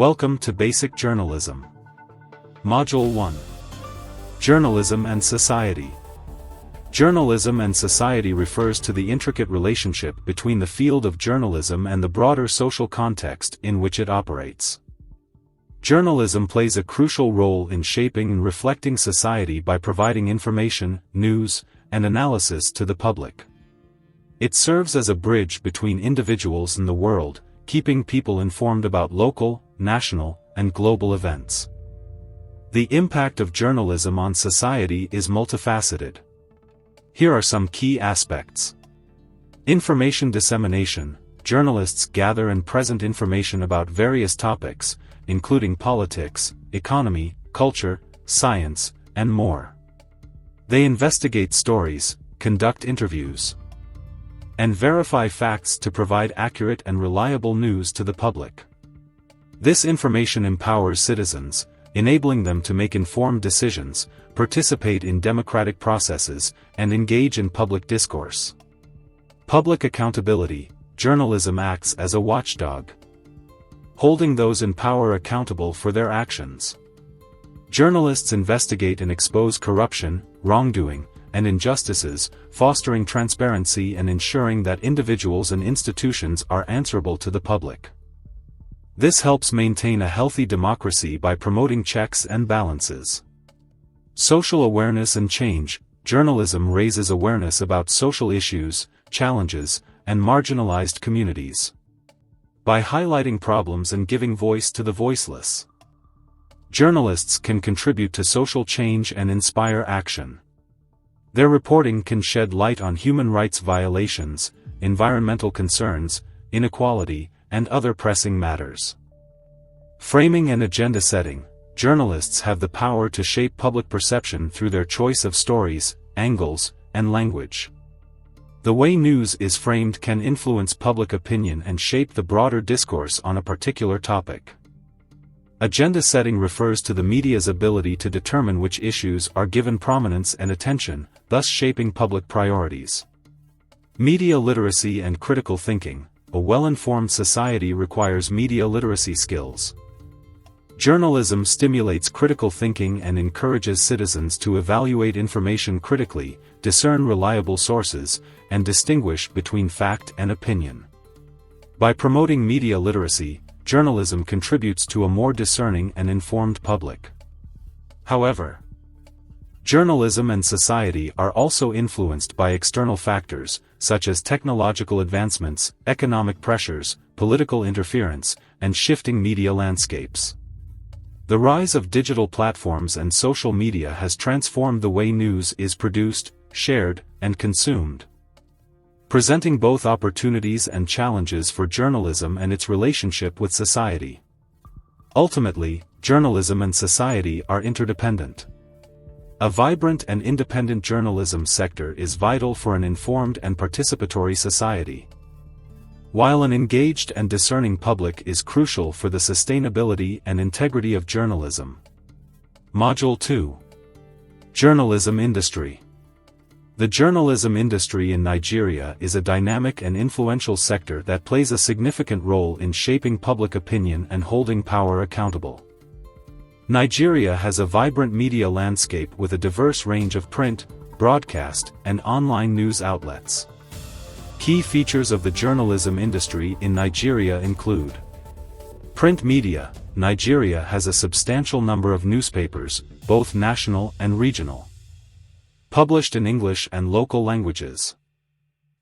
Welcome to Basic Journalism. Module 1. Journalism and Society. Journalism and society refers to the intricate relationship between the field of journalism and the broader social context in which it operates. Journalism plays a crucial role in shaping and reflecting society by providing information, news, and analysis to the public. It serves as a bridge between individuals and the world, keeping people informed about local, national, and global events. The impact of journalism on society is multifaceted. Here are some key aspects. Information dissemination. Journalists gather and present information about various topics, including politics, economy, culture, science, and more. They investigate stories, conduct interviews, and verify facts to provide accurate and reliable news to the public. This information empowers citizens, enabling them to make informed decisions, participate in democratic processes, and engage in public discourse. Public accountability. Journalism acts as a watchdog, holding those in power accountable for their actions. Journalists investigate and expose corruption, wrongdoing, and injustices, fostering transparency and ensuring that individuals and institutions are answerable to the public. This helps maintain a healthy democracy by promoting checks and balances. Social awareness and change. Journalism raises awareness about social issues, challenges, and marginalized communities by highlighting problems and giving voice to the voiceless. Journalists can contribute to social change and inspire action. Their reporting can shed light on human rights violations, environmental concerns, inequality, and other pressing matters. Framing and agenda setting. Journalists have the power to shape public perception through their choice of stories, angles, and language. The way news is framed can influence public opinion and shape the broader discourse on a particular topic. Agenda setting refers to the media's ability to determine which issues are given prominence and attention, thus shaping public priorities. Media literacy and critical thinking. A well-informed society requires media literacy skills. Journalism stimulates critical thinking and encourages citizens to evaluate information critically, discern reliable sources, and distinguish between fact and opinion. By promoting media literacy, journalism contributes to a more discerning and informed public. However, journalism and society are also influenced by external factors, such as technological advancements, economic pressures, political interference, and shifting media landscapes. The rise of digital platforms and social media has transformed the way news is produced, shared, and consumed, presenting both opportunities and challenges for journalism and its relationship with society. Ultimately, journalism and society are interdependent. A vibrant and independent journalism sector is vital for an informed and participatory society, while an engaged and discerning public is crucial for the sustainability and integrity of journalism. Module 2. Journalism industry. The journalism industry in Nigeria is a dynamic and influential sector that plays a significant role in shaping public opinion and holding power accountable. Nigeria has a vibrant media landscape with a diverse range of print, broadcast, and online news outlets. Key features of the journalism industry in Nigeria include: print media. Nigeria has a substantial number of newspapers, both national and regional, published in English and local languages.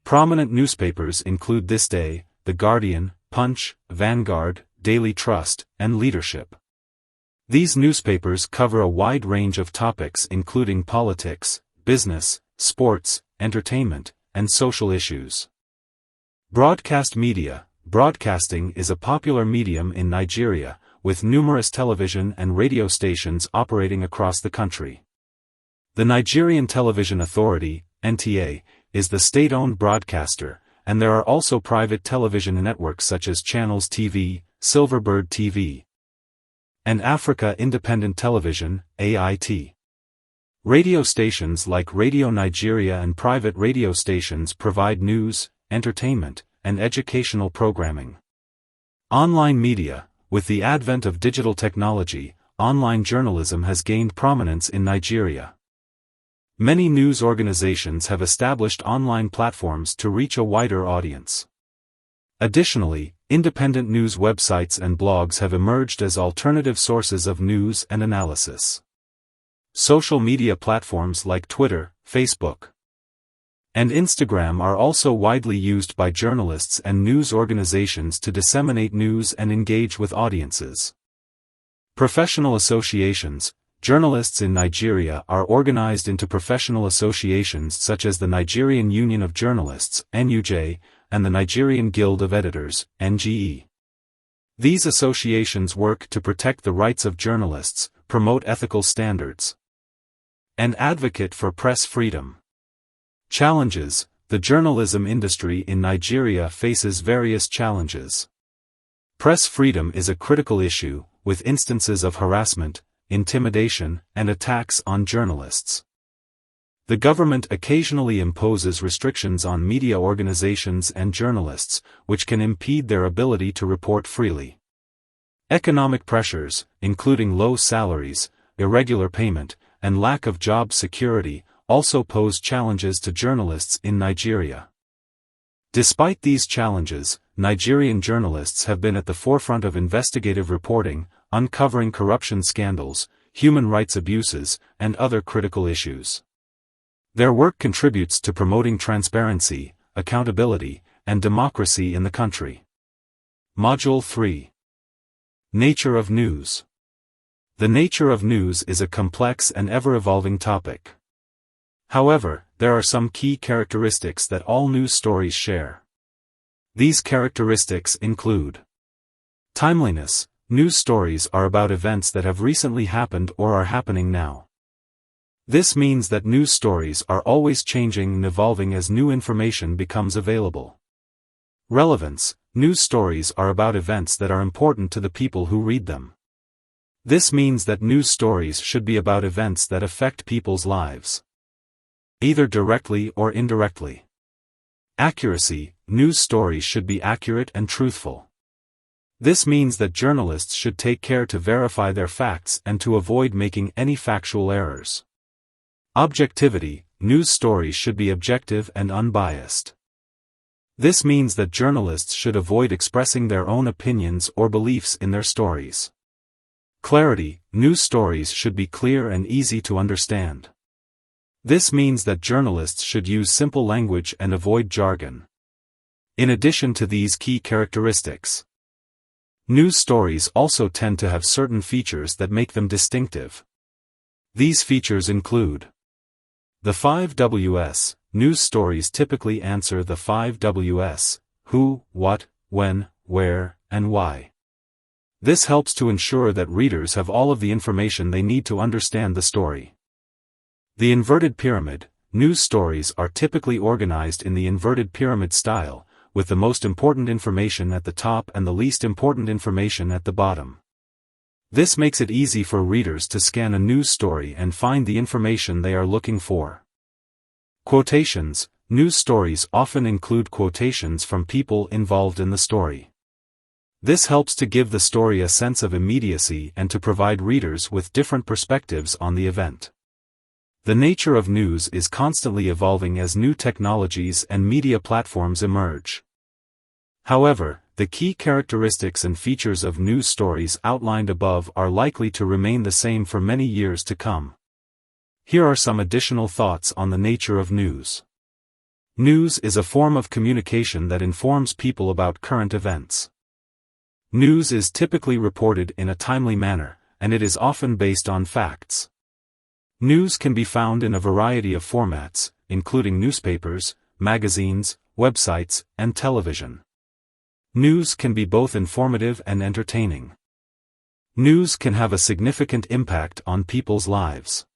Prominent newspapers include This Day, The Guardian, Punch, Vanguard, Daily Trust, and Leadership. These newspapers cover a wide range of topics including politics, business, sports, entertainment, and social issues. Broadcast media. Broadcasting is a popular medium in Nigeria, with numerous television and radio stations operating across the country. The Nigerian Television Authority, NTA, is the state-owned broadcaster, and there are also private television networks such as Channels TV, Silverbird TV, and Africa Independent Television, AIT. Radio stations like Radio Nigeria and private radio stations provide news, entertainment, and educational programming. Online media. with the advent of digital technology, online journalism has gained prominence in Nigeria. Many news organizations have established online platforms to reach a wider audience. Additionally, independent news websites and blogs have emerged as alternative sources of news and analysis. Social media platforms like Twitter, Facebook, and Instagram are also widely used by journalists and news organizations to disseminate news and engage with audiences. Professional associations. Journalists in Nigeria are organized into professional associations such as the Nigerian Union of Journalists, NUJ, and the Nigerian Guild of Editors, NGE. These associations work to protect the rights of journalists, promote ethical standards, and advocate for press freedom. Challenges. The journalism industry in Nigeria faces various challenges. Press freedom is a critical issue, with instances of harassment, intimidation, and attacks on journalists. The government occasionally imposes restrictions on media organizations and journalists, which can impede their ability to report freely. Economic pressures, including low salaries, irregular payment, and lack of job security, also pose challenges to journalists in Nigeria. Despite these challenges, Nigerian journalists have been at the forefront of investigative reporting, uncovering corruption scandals, human rights abuses, and other critical issues. Their work contributes to promoting transparency, accountability, and democracy in the country. Module 3. Nature of news. The nature of news is a complex and ever-evolving topic. However, there are some key characteristics that all news stories share. These characteristics include timeliness. News stories are about events that have recently happened or are happening now. This means that news stories are always changing and evolving as new information becomes available. Relevance. News stories are about events that are important to the people who read them. This means that news stories should be about events that affect people's lives, either directly or indirectly. Accuracy. News stories should be accurate and truthful. This means that journalists should take care to verify their facts and to avoid making any factual errors. Objectivity. News stories should be objective and unbiased. This means that journalists should avoid expressing their own opinions or beliefs in their stories. Clarity. News stories should be clear and easy to understand. This means that journalists should use simple language and avoid jargon. In addition to these key characteristics, news stories also tend to have certain features that make them distinctive. These features include the 5 Ws. News stories typically answer the 5 Ws: who, what, when, where, and why. This helps to ensure that readers have all of the information they need to understand the story. The inverted pyramid. News stories are typically organized in the inverted pyramid style, with the most important information at the top and the least important information at the bottom. This makes it easy for readers to scan a news story and find the information they are looking for. Quotations. News stories often include quotations from people involved in the story. This helps to give the story a sense of immediacy and to provide readers with different perspectives on the event. The nature of news is constantly evolving as new technologies and media platforms emerge. However, the key characteristics and features of news stories outlined above are likely to remain the same for many years to come. Here are some additional thoughts on the nature of news. News is a form of communication that informs people about current events. News is typically reported in a timely manner, and it is often based on facts. News can be found in a variety of formats, including newspapers, magazines, websites, and television. News can be both informative and entertaining. News can have a significant impact on people's lives.